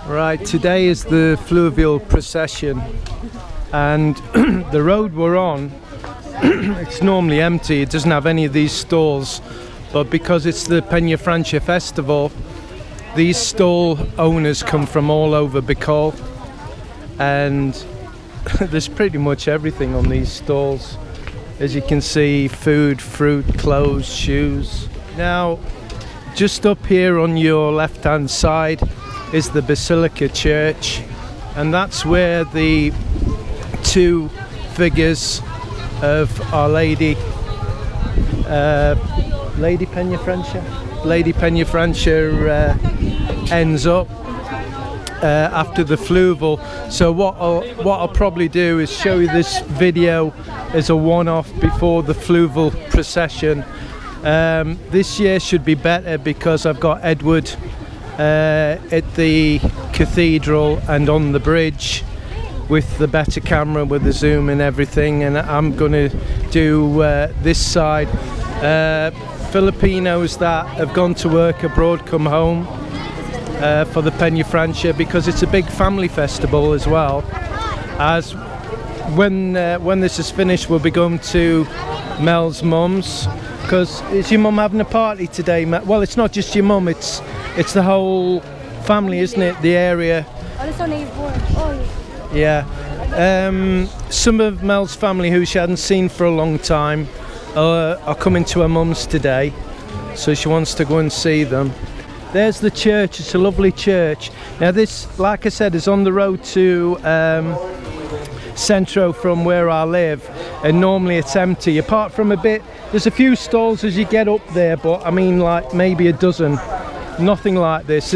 Right, today is the Fluvial procession, and the road we're on, it's normally empty, it doesn't have any of these stalls, but because it's the Peñafrancia festival, these stall owners come from all over Bicol, and there's pretty much everything on these stalls. As you can see, food, fruit, clothes, shoes. Now, just up here on your left hand side is the Basilica Church, and that's where the two figures of Our Lady, Lady Peñafrancia ends up after the Fluvial. So what I'll probably do is show you this video as a one-off before the Fluvial procession. This year should be better because I've got Edward at the cathedral and on the bridge with the better camera, with the zoom and everything, and I'm going to do this side. Filipinos that have gone to work abroad come home for the Peñafrancia because it's a big family festival as well. As when this is finished, we'll be going to Mel's mum's, because is your mum having a party today, Mel? Well, it's not just your mum, it's the whole family, isn't it? The area. Yeah. Some of Mel's family who she hadn't seen for a long time are coming to her mum's today, so she wants to go and see them. There's the church, it's a lovely church. Now this, like I said, is on the road to Centro from where I live, and normally it's empty, apart from a bit, there's a few stalls as you get up there, but I mean like maybe a dozen. Nothing like this.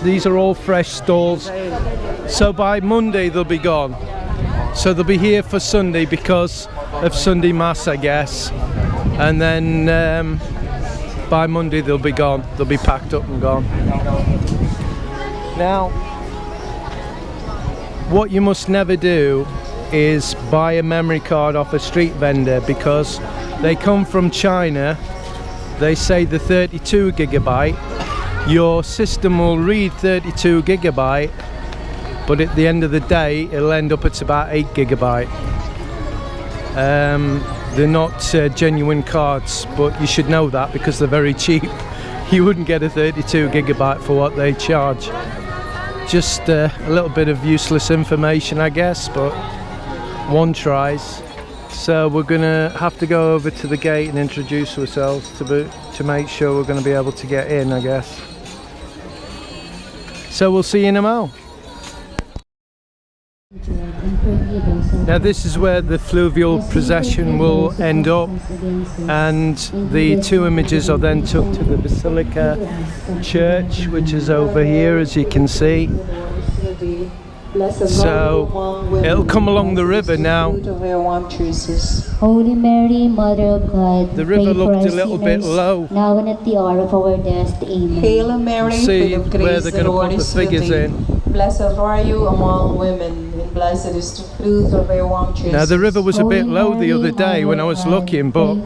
These are all fresh stalls. So by Monday they'll be gone. So they'll be here for Sunday because of Sunday Mass, I guess. And then by Monday they'll be gone. They'll be packed up and gone. Now, what you must never do is buy a memory card off a street vendor, because they come from China. They say the 32 gigabyte. Your system will read 32 gigabyte, but at the end of the day it'll end up at about 8 gigabyte. They're not genuine cards, but you should know that because they're very cheap. You wouldn't get a 32 gigabyte for what they charge. Just a little bit of useless information, I guess, but one tries. So we're gonna have to go over to the gate and introduce ourselves to make sure we're gonna be able to get in, I guess. So we'll see you in a mo. Now this is where the Fluvial procession will end up, and the two images are then took to the Basilica Church, which is over here, as you can see. So it'll come along the river now. Holy Mary, Mother of God, the river looked a little bit low. Now and at the hour of our death. Amen. Hail Mary, see full of where grace, they're the going Lord to put is the with figures thee. in. Blessed are you among women, and blessed is the fruit of your womb, Jesus. Now the river was a bit low the other day when I was looking, but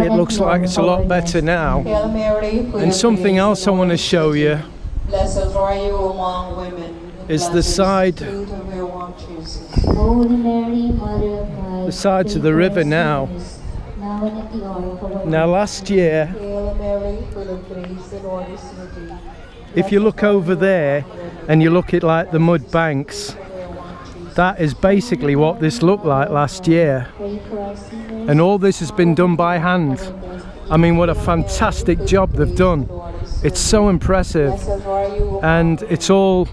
it looks like it's a lot better now. Hail Mary, full And of something grace, else the I want to Lord show is you with thee. Blessed are you among women, and is the blessed side, the fruit of your womb, Jesus. Holy Mary, Mother of God, the sides of the river now. now and at the hour of our Now last year, Hail Mary, full of grace, the Lord is with thee. if you look over there and you look at like the mud banks, that is basically what this looked like last year, and all this has been done by hand. I mean, what a fantastic job they've done. It's so impressive, and it's all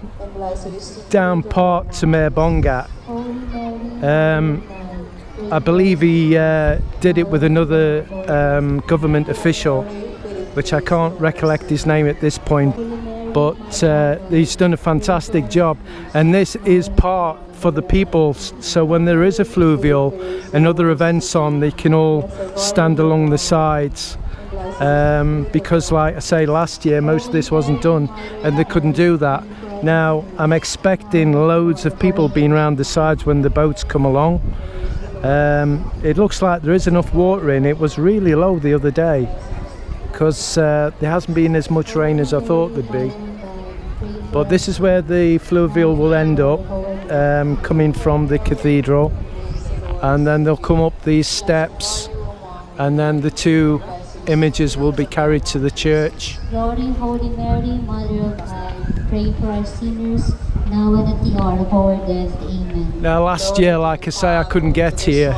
down part to Mayor Bongat. I believe he did it with another government official, which I can't recollect his name at this point, but he's done a fantastic job. And this is part for the people, so when there is a Fluvial and other events on, they can all stand along the sides, because like I say, last year most of this wasn't done and they couldn't do that. Now I'm expecting loads of people being around the sides when the boats come along. It looks like there is enough water in. It was really low the other day. because there hasn't been as much rain as I thought there'd be. But this is where the fluvial will end up, coming from the cathedral, and then they'll come up these steps, and then the two images will be carried to the church. Glory, Holy Mary, Mother of God, pray for us sinners, now and at the hour of our death. Amen. Now last year, like I say, I couldn't get here.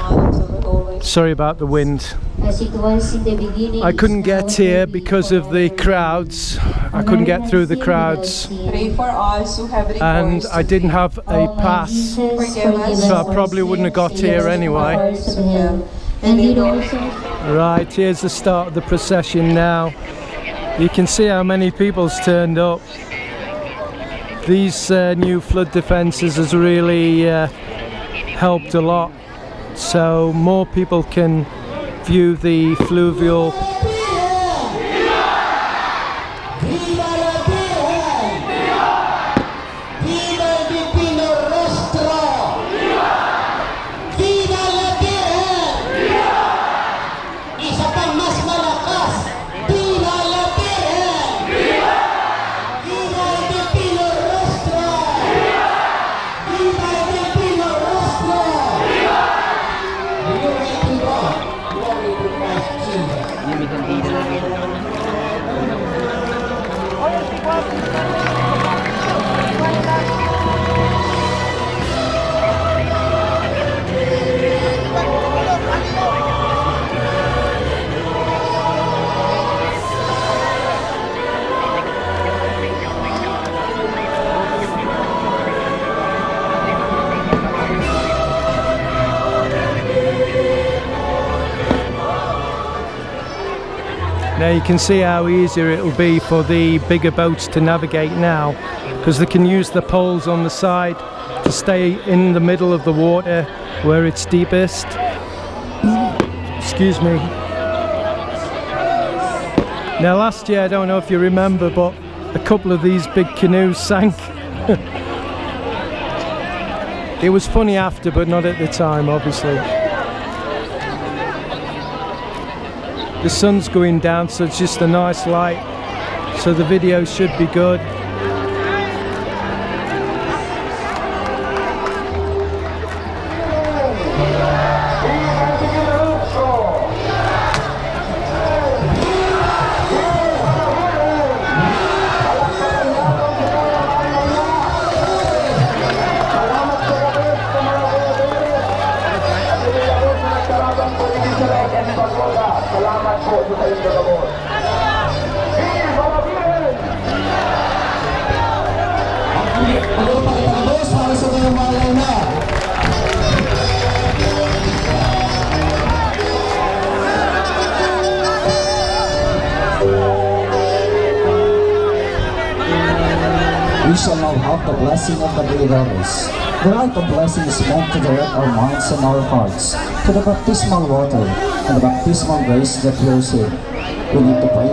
Sorry about the wind. As it was in the beginning, I couldn't get here because of the crowds. I couldn't get through the crowds. Pray for us who have And I didn't have a pass, so I probably wouldn't have got here anyway. Right, here's the start of the procession now. You can see how many people's turned up. These new flood defences has really helped a lot, so more people can view the fluvial. Now you can see how easier it will be for the bigger boats to navigate now, because they can use the poles on the side to stay in the middle of the water where it's deepest. Excuse me. Now last year, I don't know if you remember, but a couple of these big canoes sank. It was funny after, but not at the time, obviously. The sun's going down, so it's just a nice light, so the video should be good. We shall now have the blessing of the Great Elders. The rite of blessing is meant to direct our minds and our hearts to the baptismal water and the baptismal grace that we receive. We need to pray.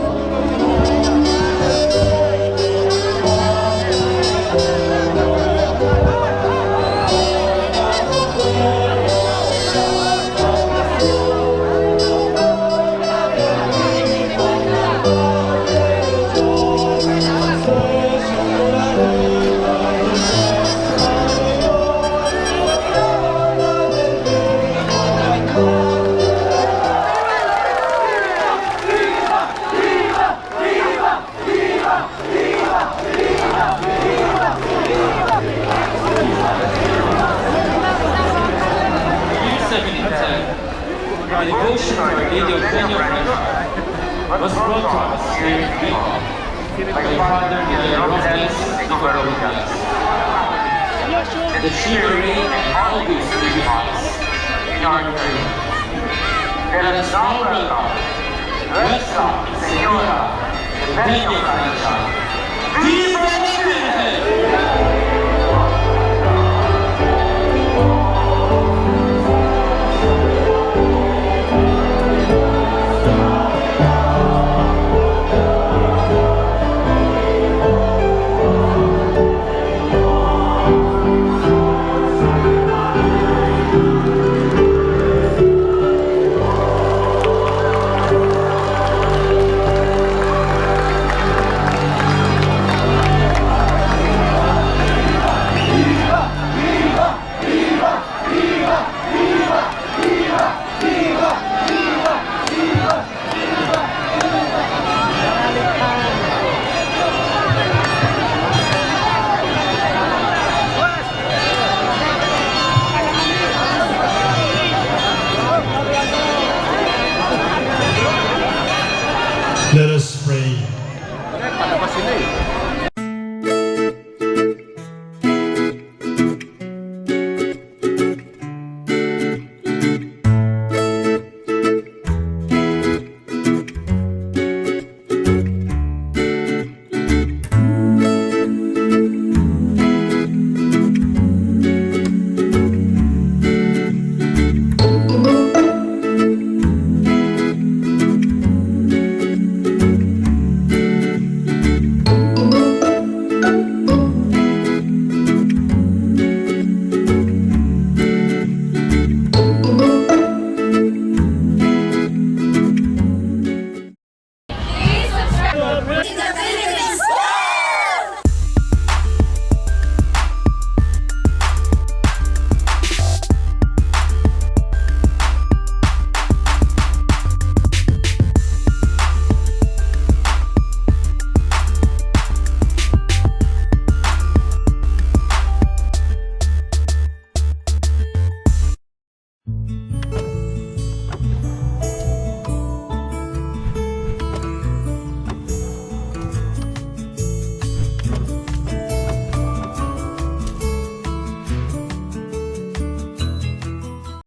The devotion to Our Lady of Peñafrancia was brought to us here in Bicol by Father Gopro. The she remain and always be with us in our prayer. Let us now welcome Nuestra Señora de Peñafrancia.